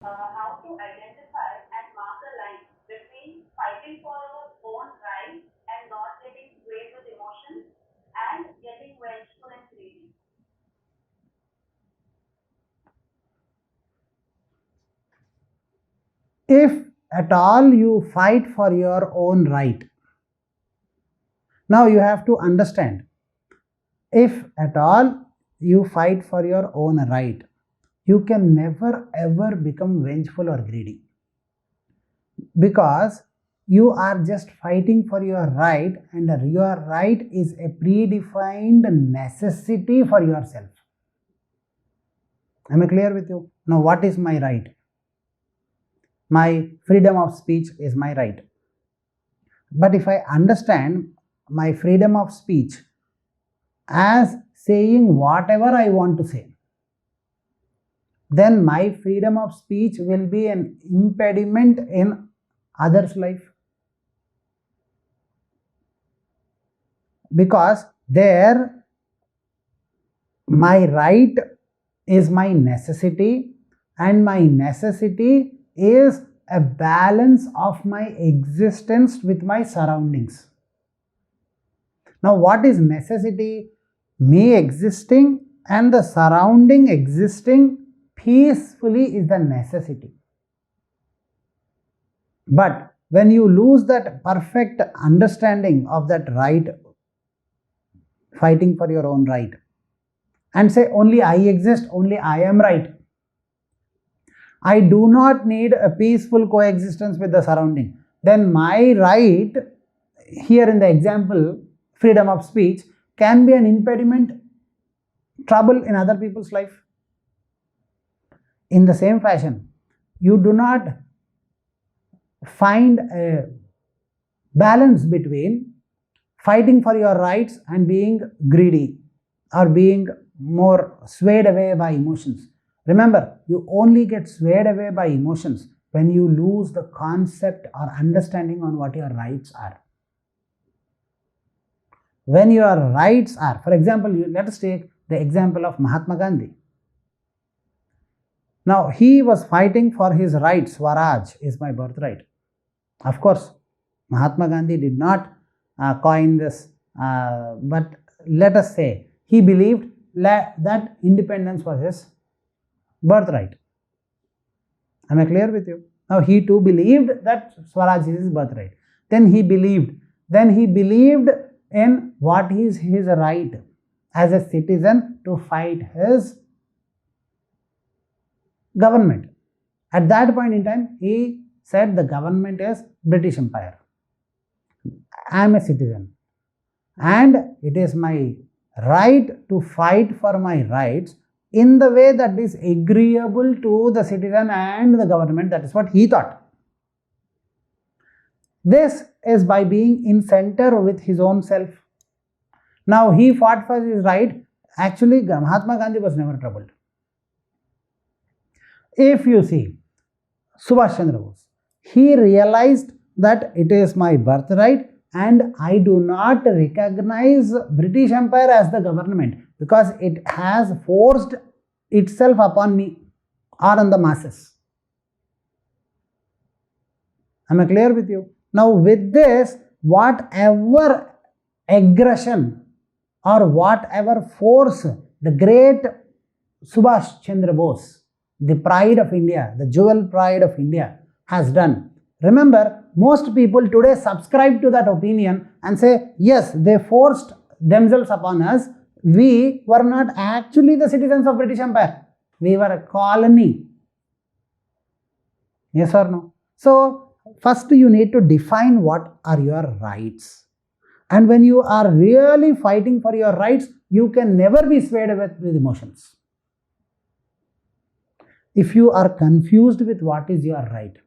how to identify and mark a line between fighting for our own rights and not getting swayed with emotions and getting vengeful and greedy. If at all you fight for your own right, now you have to understand, if at all you fight for your own right, you can never ever become vengeful or greedy, because you are just fighting for your right, and your right is a predefined necessity for yourself. Am I clear with you? Now, what is my right? My freedom of speech is my right. But if I understand my freedom of speech as saying whatever I want to say, then my freedom of speech will be an impediment in others' life. Because there, my right is my necessity, and my necessity is a balance of my existence with my surroundings. Now, what is necessity? Me existing and the surrounding existing peacefully is the necessity. But when you lose that perfect understanding of that right, fighting for your own right, and say only I exist, only I am right, I do not need a peaceful coexistence with the surrounding, then my right, here in the example, freedom of speech, can be an impediment, trouble in other people's life. In the same fashion, you do not find a balance between fighting for your rights and being greedy or being more swayed away by emotions. Remember, you only get swayed away by emotions when you lose the concept or understanding on what your rights are. When your rights are, for example, let us take the example of Mahatma Gandhi. Now, he was fighting for his rights. Swaraj is my birthright. Of course, Mahatma Gandhi did not coin this, but let us say he believed that independence was his birthright. Am I clear with you? Now, he too believed that Swaraj is his birthright. Then he believed in what is his right as a citizen to fight his government. At that point in time, he said the government is British Empire. I am a citizen, and it is my right to fight for my rights in the way that is agreeable to the citizen and the government. That is what he thought. This is by being in center with his own self. Now, he fought for his right. Actually, Mahatma Gandhi was never troubled. If you see Subhash Chandra Bose, he realized that it is my birthright and I do not recognize British Empire as the government because it has forced itself upon me or on the masses. Am I clear with you? Now, with this, whatever aggression or whatever force the great Subhash Chandra Bose, the pride of India, the jewel pride of India, has done. Remember, most people today subscribe to that opinion and say, yes, they forced themselves upon us. We were not actually the citizens of British Empire. We were a colony. Yes or no? So, first you need to define what are your rights. And when you are really fighting for your rights, you can never be swayed away with emotions. If you are confused with what is your right,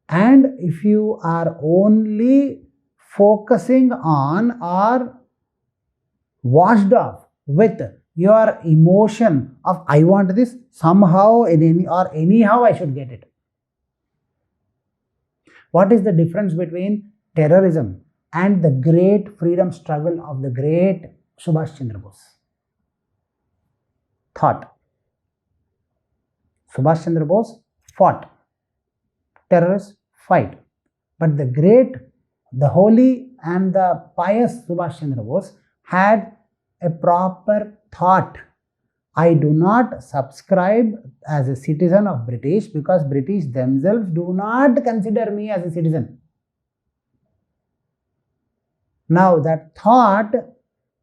and if you are only focusing on or washed off with your emotion of I want this somehow anyhow I should get it. What is the difference between terrorism and the great freedom struggle of the great Subhash Chandra Bose? Thought. Subhash Chandra Bose fought. Terrorists fight. But the holy and the pious Subhash Chandra Bose had a proper thought. I do not subscribe as a citizen of British because British themselves do not consider me as a citizen. Now that thought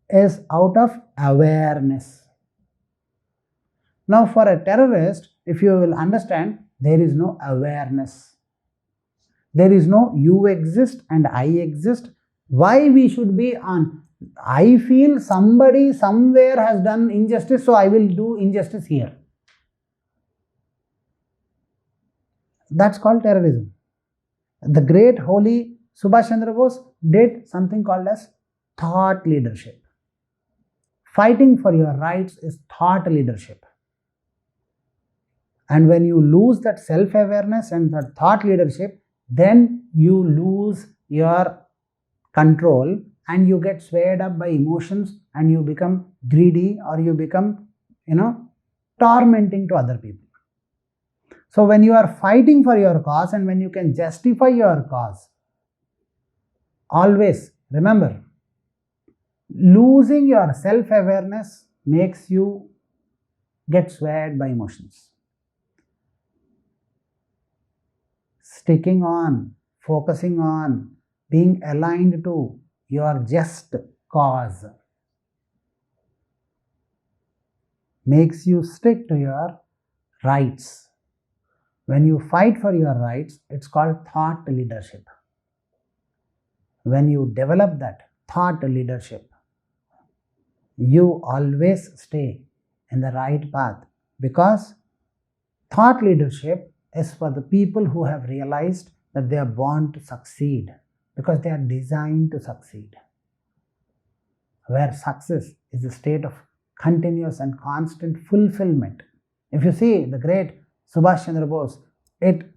is out of awareness. Now for a terrorist, if you will understand, there is no awareness. There is no you exist and I exist. Why we should be on? I feel somebody somewhere has done injustice, so I will do injustice here. That's called terrorism. The great holy Subhash Chandra Bose did something called as thought leadership. Fighting for your rights is thought leadership. And when you lose that self-awareness and that thought leadership, then you lose your control and you get swayed up by emotions and you become greedy or you become, tormenting to other people. So when you are fighting for your cause and when you can justify your cause, always remember, losing your self-awareness makes you get swayed by emotions. Sticking on, focusing on, being aligned to your just cause makes you stick to your rights. When you fight for your rights, it's called thought leadership. When you develop that thought leadership, you always stay in the right path, because thought leadership is for the people who have realized that they are born to succeed, because they are designed to succeed. Where success is a state of continuous and constant fulfillment. If you see the great Subhash Chandra Bose, it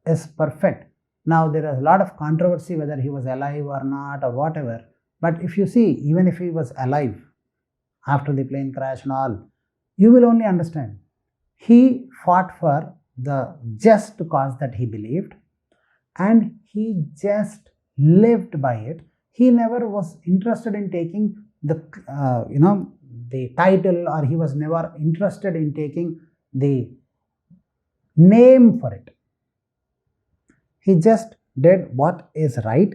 is perfect. Now there is a lot of controversy whether he was alive or not or whatever. But if you see, even if he was alive after the plane crash and all, you will only understand. He fought for the just cause that he believed and he just lived by it. He never was interested in taking the title, or he was never interested in taking the name for it. He just did what is right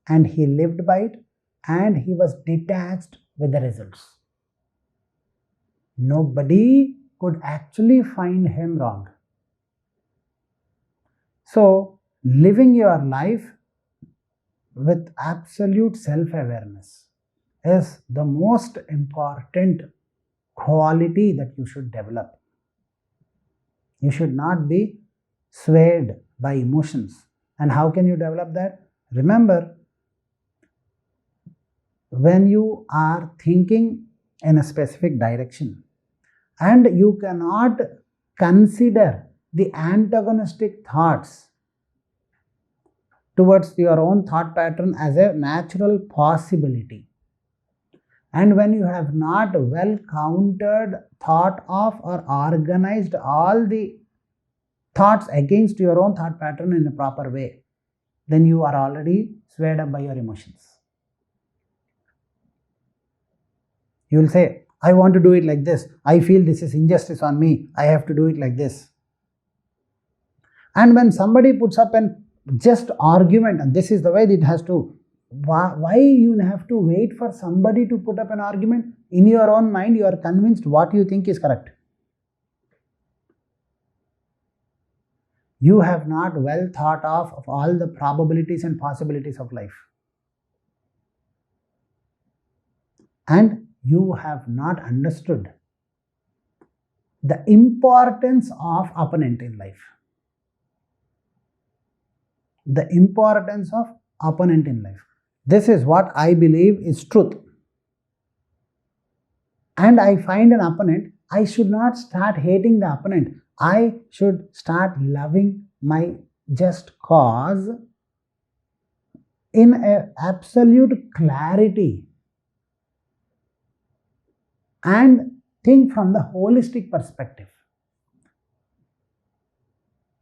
and he lived by it, and he was detached with the results. Nobody could actually find him wrong. So, living your life with absolute self-awareness is the most important quality that you should develop. You should not be swayed by emotions. And how can you develop that? Remember, when you are thinking in a specific direction and you cannot consider the antagonistic thoughts towards your own thought pattern as a natural possibility, and when you have not well countered, thought of, or organized all the thoughts against your own thought pattern in a proper way, then you are already swayed up by your emotions. You will say, I want to do it like this. I feel this is injustice on me. I have to do it like this. And when somebody puts up an just argument, and this is the way it has to, why you have to wait for somebody to put up an argument? In your own mind, you are convinced what you think is correct. You have not well thought of all the probabilities and possibilities of life. And you have not understood the importance of opponent in life. The importance of opponent in life. This is what I believe is truth. And I find an opponent, I should not start hating the opponent. I should start loving my just cause in an absolute clarity and think from the holistic perspective.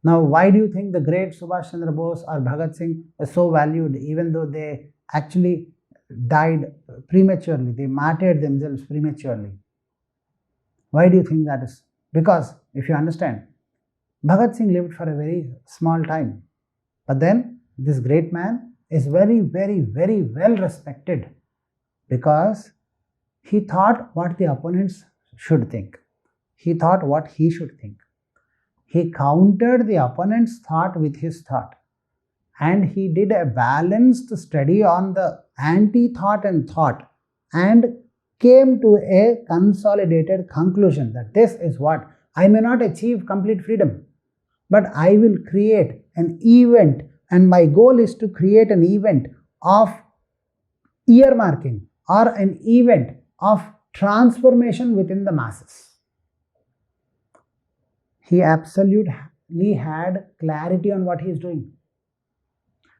Now, why do you think the great Subhash Chandra Bose or Bhagat Singh is so valued, even though they actually died prematurely? They martyred themselves prematurely. Why do you think that is? Because if you understand, Bhagat Singh lived for a very small time, but then this great man is very, very, very well respected because he thought what the opponents should think. He thought what he should think. He countered the opponent's thought with his thought, and he did a balanced study on the anti-thought and thought, and came to a consolidated conclusion that this is what I may not achieve complete freedom, but I will create an event, and my goal is to create an event of earmarking or an event of transformation within the masses. He absolutely had clarity on what he is doing.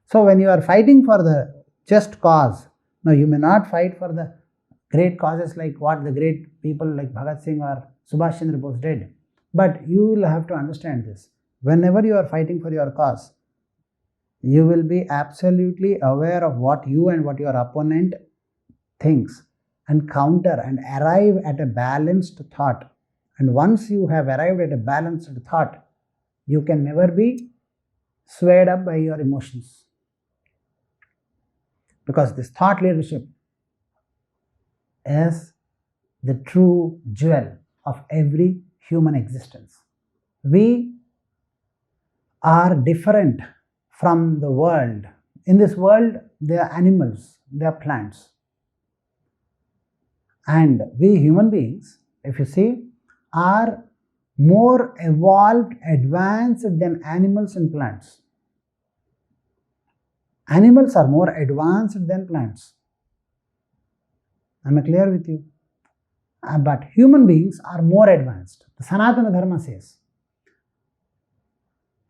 So when you are fighting for the just cause, now you may not fight for the great causes like what the great people like Bhagat Singh or Subhash Chandra Bose did, but you will have to understand this. Whenever you are fighting for your cause, you will be absolutely aware of what you and what your opponent thinks and counter and arrive at a balanced thought. And once you have arrived at a balanced thought, you can never be swayed up by your emotions. Because this thought leadership is the true jewel of every human existence. We are different from the world. In this world, there are animals, there are plants. And we human beings, if you see, are more evolved, advanced than animals and plants. Animals are more advanced than plants. Am I clear with you? But human beings are more advanced. The Sanatana Dharma says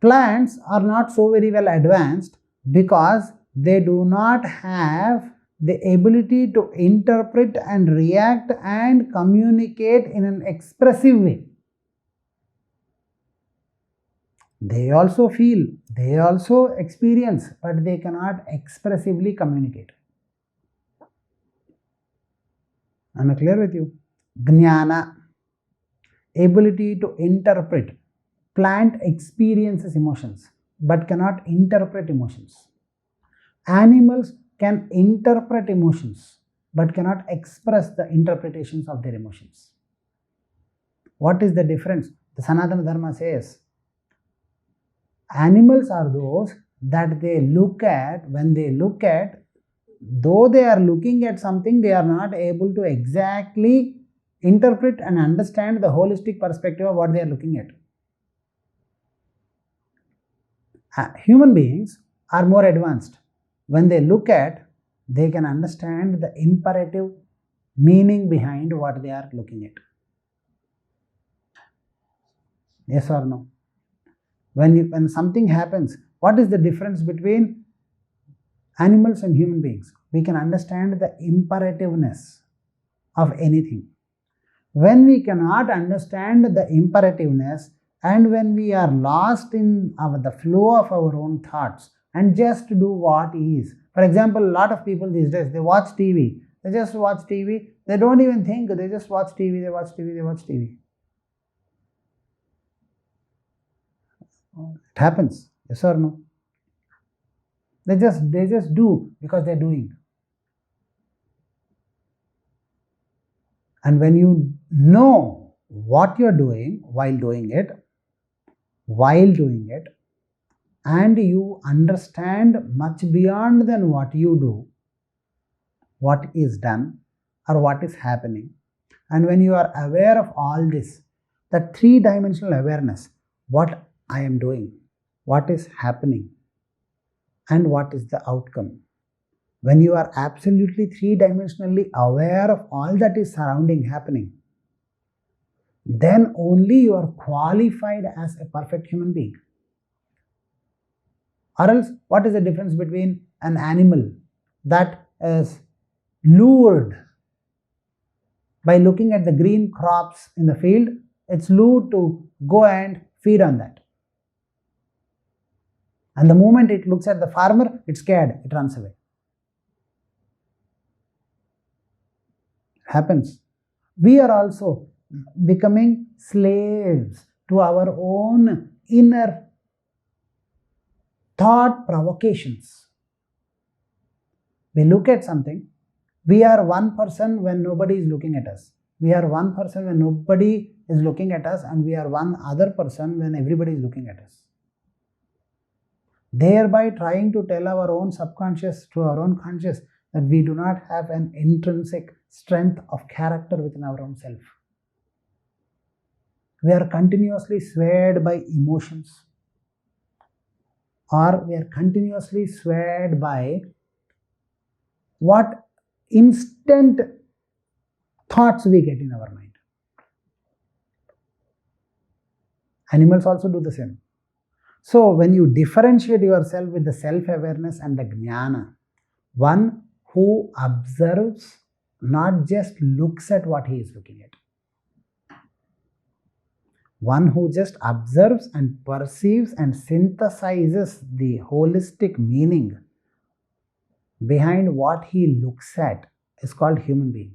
plants are not so very well advanced because they do not have the ability to interpret and react and communicate in an expressive way. They also feel, they also experience, but they cannot expressively communicate. Am I clear with you? Jnana, ability to interpret. Plant experiences emotions, but cannot interpret emotions. Animals can interpret emotions, but cannot express the interpretations of their emotions. What is the difference? The Sanatana Dharma says, animals are those that they look at, when they look at, though they are looking at something, they are not able to exactly interpret and understand the holistic perspective of what they are looking at. Human beings are more advanced. When they look at, they can understand the imperative meaning behind what they are looking at. Yes or no? When something happens, what is the difference between animals and human beings? We can understand the imperativeness of anything. When we cannot understand the imperativeness, and when we are lost in the flow of our own thoughts and just do what is. For example, a lot of people these days, they watch TV. They just watch TV. They don't even think. They just watch TV. They watch TV. They watch TV. It happens. Yes or no? They just do because they're doing. And when you know what you're doing while doing it, and you understand much beyond than what you do, what is done or what is happening, and when you are aware of all this, that three-dimensional awareness, what I am doing, what is happening, and what is the outcome. When you are absolutely three-dimensionally aware of all that is surrounding happening, then only you are qualified as a perfect human being. Or else, what is the difference between an animal that is lured by looking at the green crops in the field? It's lured to go and feed on that. And the moment it looks at the farmer, it's scared, it runs away. Happens. We are also becoming slaves to our own inner thought provocations. We look at something, we are one person when nobody is looking at us. We are one person when nobody is looking at us, and we are one other person when everybody is looking at us. Thereby trying to tell our own subconscious to our own conscious that we do not have an intrinsic strength of character within our own self. We are continuously swayed by emotions, or we are continuously swayed by what instant thoughts we get in our mind. Animals also do the same. So when you differentiate yourself with the self-awareness and the jnana, one who observes, not just looks at what he is looking at. One who just observes and perceives and synthesizes the holistic meaning behind what he looks at is called human being.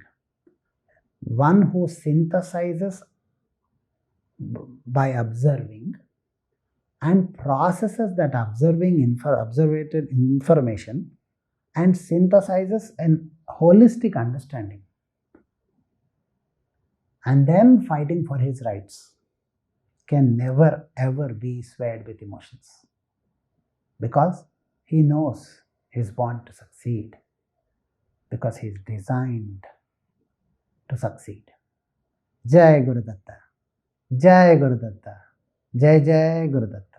One who synthesizes by observing and processes that observed information and synthesizes an holistic understanding, and then fighting for his rights, can never ever be swayed with emotions, because he knows he is born to succeed, because he is designed to succeed. Jai Gurudatta, Jai Gurudatta, Jai Jai Gurudatta.